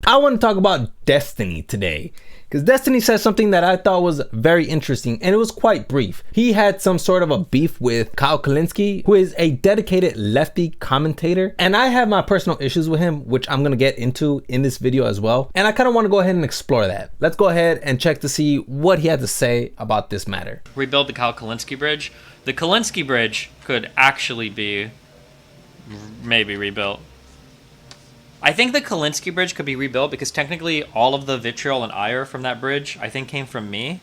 I want to talk about Destiny today, because Destiny said something that I thought was very interesting, and it was quite brief. He had some sort of a beef with Kulinski, who is a dedicated lefty commentator, and I have my personal issues with him, which I'm going to get into in this video as well, and I kind of want to go ahead and explore that. Let's go ahead and check to see what he had to say about this matter. Rebuild the Kulinski bridge. The Kulinski bridge could actually be maybe rebuilt. I think the Kulinski bridge could be rebuilt because technically all of the vitriol and ire from that bridge, I think, came from me.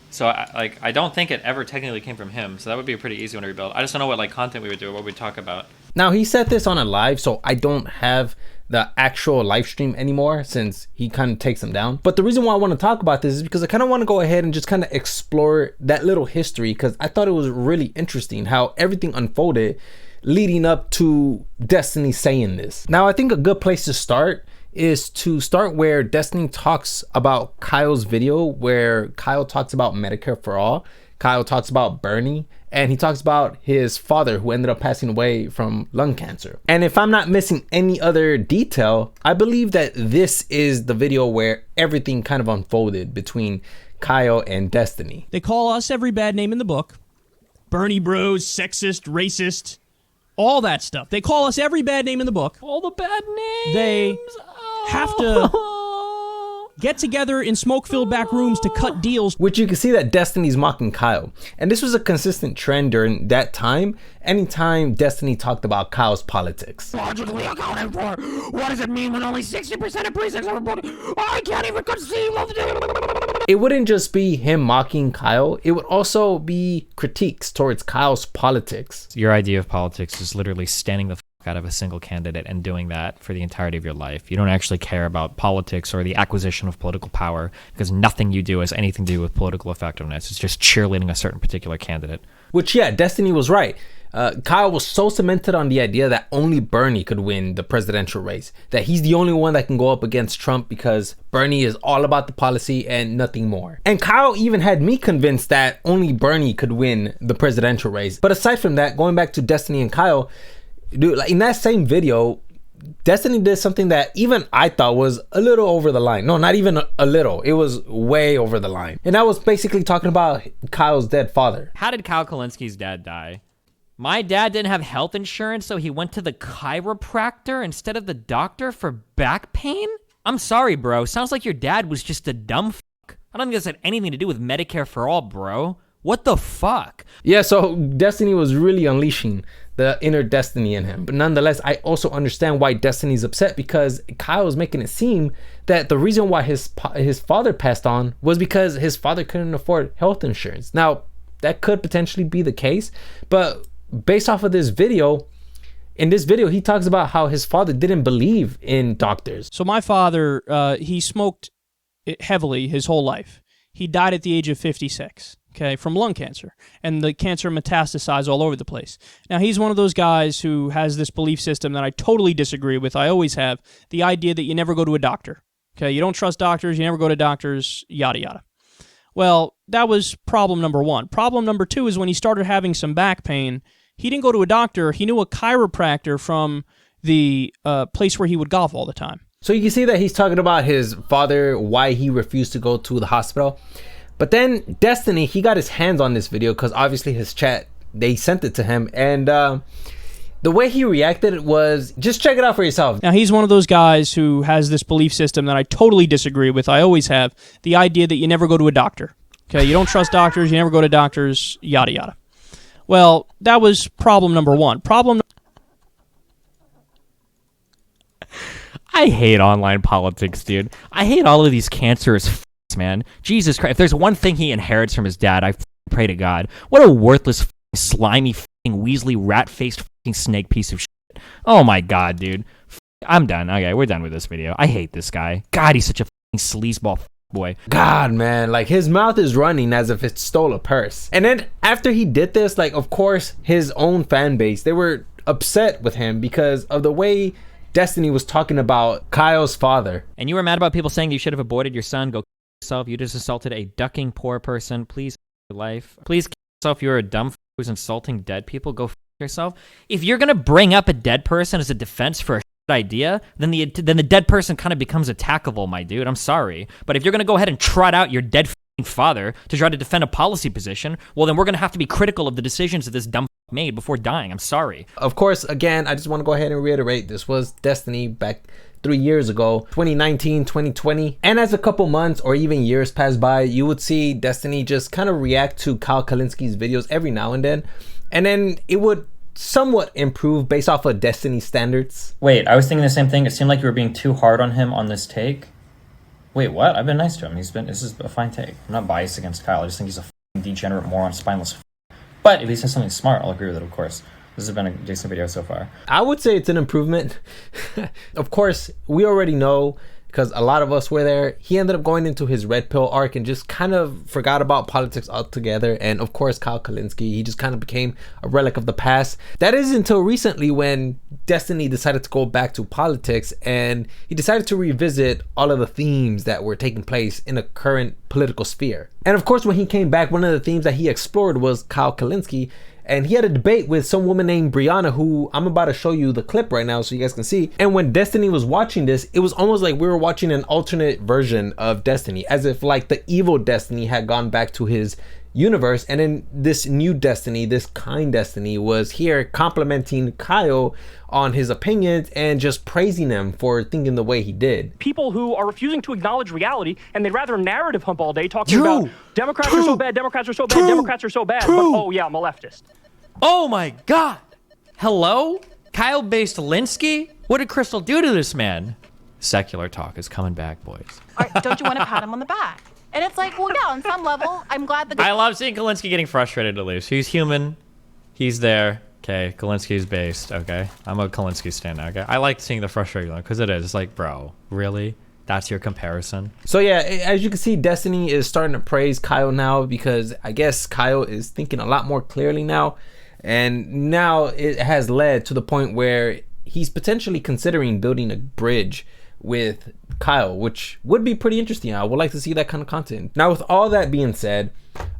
So I don't think it ever technically came from him. So that would be a pretty easy one to rebuild. I just don't know what content we would do, what we'd talk about. Now he said this on a live, so I don't have the actual live stream anymore since he kind of takes them down. But the reason why I want to talk about this is because I kind of want to go ahead and just kind of explore that little history, because I thought it was really interesting how everything unfolded leading up to Destiny saying this. Now, I think a good place to start is to start where Destiny talks about Kyle's video, where Kyle talks about Medicare for All. Kyle talks about Bernie, and he talks about his father who ended up passing away from lung cancer. And if I'm not missing any other detail, I believe that this is the video where everything kind of unfolded between Kyle and Destiny. They call us every bad name in the book. Bernie bros, sexist, racist, all that stuff. They call us every bad name in the book. All the bad names. They have to get together in smoke-filled back rooms to cut deals. Which you can see that Destiny's mocking Kyle. And this was a consistent trend during that time. Anytime Destiny talked about Kyle's politics. Logically accounted for. What does it mean when only 60% of precincts are reported? I can't even conceive of it. It wouldn't just be him mocking Kyle. It would also be critiques towards Kyle's politics. Your idea of politics is literally standing the out of a single candidate and doing that for the entirety of your life. You don't actually care about politics or the acquisition of political power because nothing you do has anything to do with political effectiveness. It's just cheerleading a certain particular candidate. Which, yeah, Destiny was right. Kyle was so cemented on the idea that only Bernie could win the presidential race, that he's the only one that can go up against Trump because Bernie is all about the policy and nothing more. And Kyle even had me convinced that only Bernie could win the presidential race. But aside from that, going back to Destiny and Kyle, dude, in that same video, Destiny did something that even I thought was a little over the line. No, not even a little. It was way over the line. And I was basically talking about Kyle's dead father. How did Kyle Kulinski's dad die? My dad didn't have health insurance, so he went to the chiropractor instead of the doctor for back pain? I'm sorry, bro. Sounds like your dad was just a dumb fuck. I don't think this had anything to do with Medicare for All, bro. What the fuck? Yeah, so Destiny was really unleashing the inner Destiny in him. But nonetheless, I also understand why Destiny's upset, because Kyle is making it seem that the reason why his father passed on was because his father couldn't afford health insurance. Now, that could potentially be the case, but based off of this video, in this video, he talks about how his father didn't believe in doctors. So my father, he smoked heavily his whole life. He died at the age of 56. Okay, from lung cancer, and the cancer metastasized all over the place. Now, he's one of those guys who has this belief system that I totally disagree with. I always have. The idea that you never go to a doctor. Okay, you don't trust doctors, you never go to doctors, yada, yada. Well, that was problem number one. Problem number two is when he started having some back pain, he didn't go to a doctor. He knew a chiropractor from the place where he would golf all the time. So you can see that he's talking about his father, why he refused to go to the hospital. But then Destiny, he got his hands on this video because obviously his chat, they sent it to him. And the way he reacted was, just check it out for yourself. Now, he's one of those guys who has this belief system that I totally disagree with. I always have. The idea that you never go to a doctor. Okay, you don't trust doctors, you never go to doctors, yada, yada. Well, that was problem number one. I hate online politics, dude. I hate all of these cancerous man. Jesus Christ. If there's one thing he inherits from his dad, I pray to God. What a worthless, slimy, Weasley, rat-faced snake piece of shit. Oh my God, dude. I'm done. Okay, we're done with this video. I hate this guy. God, he's such a sleazeball boy. God, man, like his mouth is running as if it stole a purse. And then after he did this, like, of course, his own fan base, they were upset with him because of the way Destiny was talking about Kyle's father. And you were mad about people saying you should have aborted your son. Go yourself. You just assaulted a ducking poor person. Please your life. Please yourself. You're a dumb who's insulting dead people. Go yourself. If you're gonna bring up a dead person as a defense for a idea, then the dead person kind of becomes attackable, my dude. I'm sorry, but if you're gonna go ahead and trot out your dead father to try to defend a policy position, well, then we're gonna have to be critical of the decisions that this dumb made before dying. I'm sorry. Of course, again, I just want to go ahead and reiterate, this was Destiny back 3 years ago, 2019, 2020. And as a couple months or even years pass by, you would see Destiny just kind of react to Kyle Kulinski's videos every now and then. And then it would somewhat improve based off of Destiny standards. Wait, I was thinking the same thing. It seemed like you were being too hard on him on this take. Wait, what? I've been nice to him. This is a fine take. I'm not biased against Kyle. I just think he's a degenerate moron, spineless. But if he says something smart, I'll agree with it, of course. This has been a decent video so far. I would say it's an improvement. Of course, we already know, because a lot of us were there, he ended up going into his red pill arc and just kind of forgot about politics altogether. And of course, Kyle Kulinski, he just kind of became a relic of the past. That is until recently when Destiny decided to go back to politics, and he decided to revisit all of the themes that were taking place in the current political sphere. And of course, when he came back, one of the themes that he explored was Kyle Kulinski. And he had a debate with some woman named Brianna, who I'm about to show you the clip right now so you guys can see. And when Destiny was watching this, it was almost like we were watching an alternate version of Destiny, as if like the evil Destiny had gone back to his universe, and then this new Destiny, this kind Destiny, was here complimenting Kyle on his opinions and just praising him for thinking the way he did. People who are refusing to acknowledge reality, and they'd rather narrative hump all day talking about Democrats are so bad, Democrats are so bad, Democrats are so bad, but oh yeah, I'm a leftist. Oh my God. Hello? Kyle-based Linsky? What did Crystal do to this man? Secular talk is coming back, boys. Don't you want to pat him on the back? And it's like, well, yeah, on some level, I'm glad the... I love seeing Kulinski getting frustrated at least. He's human. He's there. Okay, Kulinski's based. Okay, I'm a Kulinski stan now. Okay, I like seeing the frustration because it is. It's like, bro, really? That's your comparison? So yeah, as you can see, Destiny is starting to praise Kyle now, because I guess Kyle is thinking a lot more clearly now. And now it has led to the point where he's potentially considering building a bridge with Kyle, which would be pretty interesting. I would like to see that kind of content. Now, with all that being said,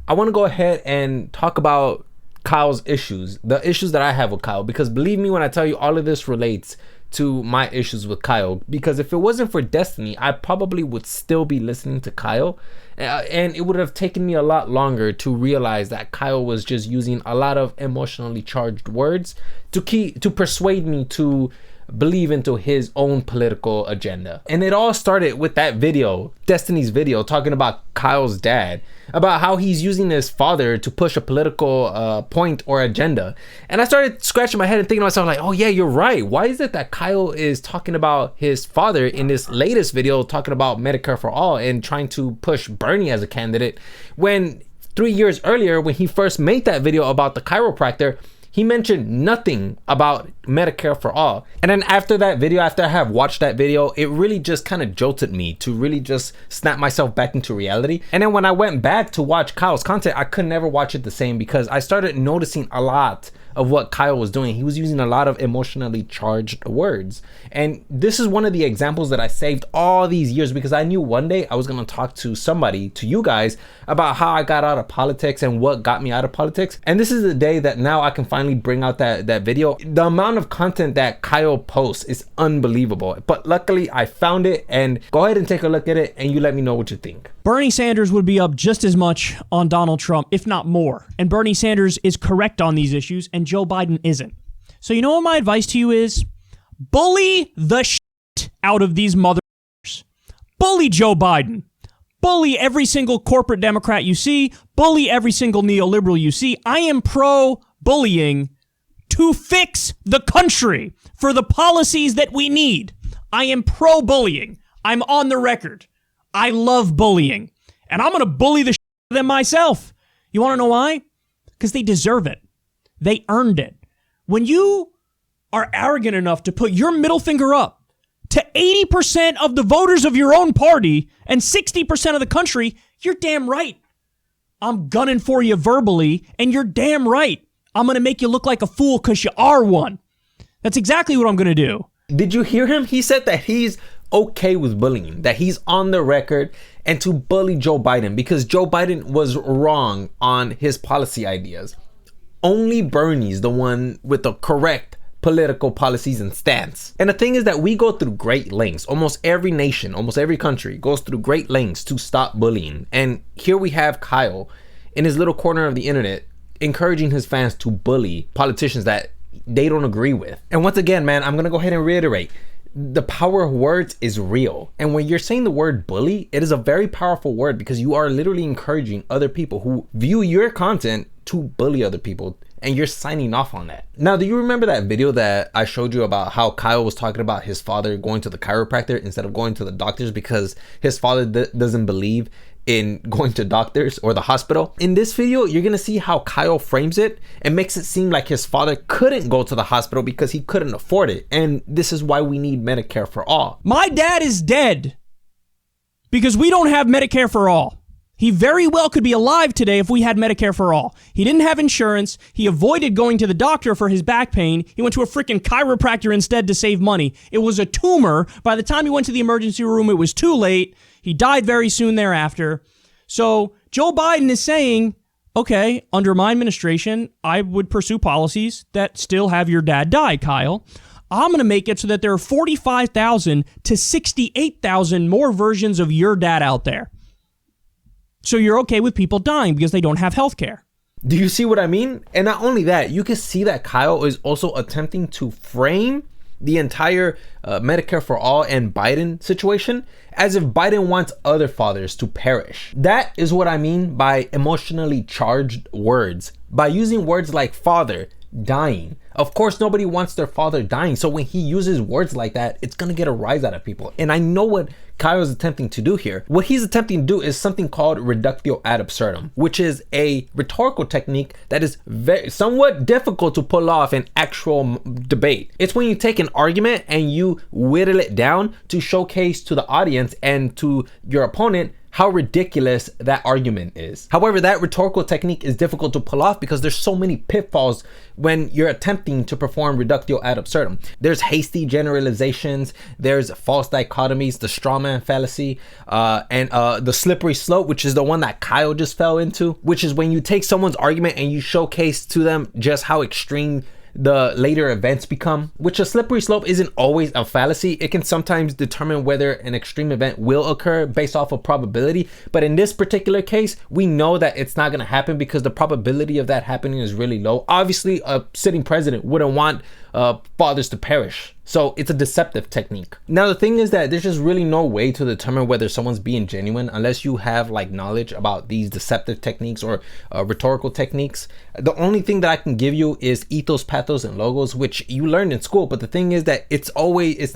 I want to go ahead and talk about Kyle's issues, the issues that I have with Kyle, because believe me when I tell you, all of this relates to my issues with Kyle. Because if it wasn't for Destiny, I probably would still be listening to Kyle, and it would have taken me a lot longer to realize that Kyle was just using a lot of emotionally charged words to persuade me to believe into his own political agenda. And it all started with that video, Destiny's video, talking about Kyle's dad, about how he's using his father to push a political point or agenda. And I started scratching my head and thinking to myself, like, oh yeah, you're right. Why is it that Kyle is talking about his father in this latest video, talking about Medicare for all and trying to push Bernie as a candidate, when 3 years earlier, when he first made that video about the chiropractor, he mentioned nothing about Medicare for all. And then after that video, after I have watched that video, it really just kind of jolted me to really just snap myself back into reality. And then when I went back to watch Kyle's content, I could never watch it the same, because I started noticing a lot of what Kyle was doing. He was using a lot of emotionally charged words. And this is one of the examples that I saved all these years, because I knew one day I was going to talk to somebody, to you guys, about how I got out of politics and what got me out of politics. And this is the day that now I can finally bring out that video. The amount of content that Kyle posts is unbelievable. But luckily I found it, and go ahead and take a look at it and you let me know what you think. Bernie Sanders would be up just as much on Donald Trump, if not more. And Bernie Sanders is correct on these issues, and Joe Biden isn't. So you know what my advice to you is? Bully the shit out of these motherfuckers. Bully Joe Biden. Bully every single corporate Democrat you see. Bully every single neoliberal you see. I am pro-bullying to fix the country for the policies that we need. I am pro-bullying. I'm on the record. I love bullying. And I'm going to bully the shit out of them myself. You want to know why? Because they deserve it. They earned it. When you are arrogant enough to put your middle finger up to 80% of the voters of your own party and 60% of the country, you're damn right. I'm gunning for you verbally, and you're damn right. I'm going to make you look like a fool because you are one. That's exactly what I'm going to do. Did you hear him? He said that he's okay with bullying, that he's on the record and to bully Joe Biden because Joe Biden was wrong on his policy ideas. Only Bernie's the one with the correct political policies and stance. And the thing is that we go through great lengths. Almost every nation, almost every country goes through great lengths to stop bullying. And here we have Kyle in his little corner of the internet encouraging his fans to bully politicians that they don't agree with. And once again, man, I'm gonna go ahead and reiterate, the power of words is real. And when you're saying the word bully, it is a very powerful word because you are literally encouraging other people who view your content to bully other people, and you're signing off on that. Now, do you remember that video that I showed you about how Kyle was talking about his father going to the chiropractor instead of going to the doctors because his father doesn't believe in going to doctors or the hospital? In this video, you're gonna see how Kyle frames it and makes it seem like his father couldn't go to the hospital because he couldn't afford it. And this is why we need Medicare for all. My dad is dead because we don't have Medicare for all. He very well could be alive today if we had Medicare for all. He didn't have insurance. He avoided going to the doctor for his back pain. He went to a freaking chiropractor instead to save money. It was a tumor. By the time he went to the emergency room, it was too late. He died very soon thereafter. So Joe Biden is saying, okay, under my administration, I would pursue policies that still have your dad die, Kyle. I'm going to make it so that there are 45,000 to 68,000 more versions of your dad out there. So you're okay with people dying because they don't have health care. Do you see what I mean? And not only that, you can see that Kyle is also attempting to frame the entire Medicare for all and Biden situation as if Biden wants other fathers to perish. That is what I mean by emotionally charged words. By using words like father, dying. Of course, nobody wants their father dying. So when he uses words like that, it's going to get a rise out of people. And I know what Kyle is attempting to do here. What he's attempting to do is something called reductio ad absurdum, which is a rhetorical technique that is somewhat difficult to pull off in actual debate. It's when you take an argument and you whittle it down to showcase to the audience and to your opponent how ridiculous that argument is. However, that rhetorical technique is difficult to pull off because there's so many pitfalls when you're attempting to perform reductio ad absurdum. There's hasty generalizations, there's false dichotomies, the straw man fallacy, and the slippery slope, which is the one that Kyle just fell into, which is when you take someone's argument and you showcase to them just how extreme the later events become, which a slippery slope isn't always a fallacy. It can sometimes determine whether an extreme event will occur based off of probability. But in this particular case, we know that it's not going to happen because the probability of that happening is really low. Obviously, a sitting president wouldn't want fathers to perish. So it's a deceptive technique. Now, the thing is that there's just really no way to determine whether someone's being genuine unless you have like knowledge about these deceptive techniques or rhetorical techniques. The only thing that I can give you is ethos, pathos, and logos, which you learned in school. But the thing is that it's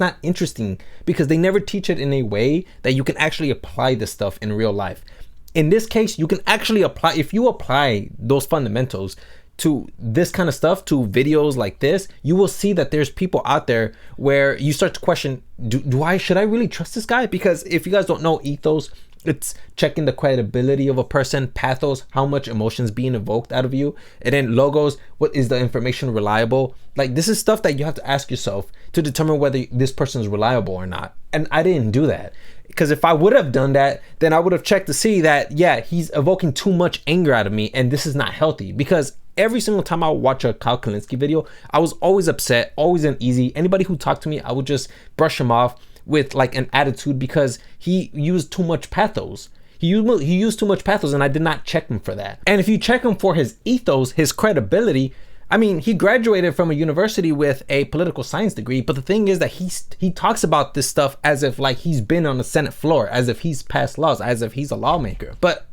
not interesting because they never teach it in a way that you can actually apply this stuff in real life. In this case, you can actually apply, if you apply those fundamentals to this kind of stuff, to videos like this, you will see that there's people out there where you start to question, should I really trust this guy? Because if you guys don't know, ethos, it's checking the credibility of a person. Pathos, how much emotions being evoked out of you. And then logos, what is the information reliable? Like, this is stuff that you have to ask yourself to determine whether this person is reliable or not. And I didn't do that. Because if I would have done that, then I would have checked to see that, yeah, he's evoking too much anger out of me and this is not healthy. Because every single time I would watch a Kyle Kulinski video, I was always upset, always uneasy. Anybody who talked to me, I would just brush him off with like an attitude because he used too much pathos. He used too much pathos and I did not check him for that. And if you check him for his ethos, his credibility, I mean, he graduated from a university with a political science degree, but the thing is that he talks about this stuff as if like he's been on the Senate floor, as if he's passed laws, as if he's a lawmaker. But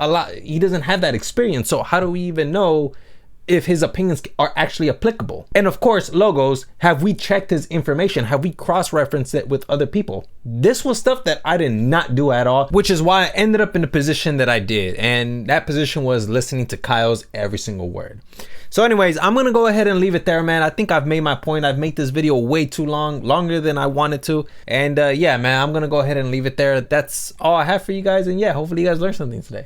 he doesn't have that experience. So how do we even know if his opinions are actually applicable? And of course, logos, have we checked his information? Have we cross-referenced it with other people? This was stuff that I did not do at all, which is why I ended up in the position that I did. And that position was listening to Kyle's every single word. So anyways, I'm going to go ahead and leave it there, man. I think I've made my point. I've made this video way too long, longer than I wanted to. And yeah, man, I'm going to go ahead and leave it there. That's all I have for you guys. And yeah, hopefully you guys learned something today.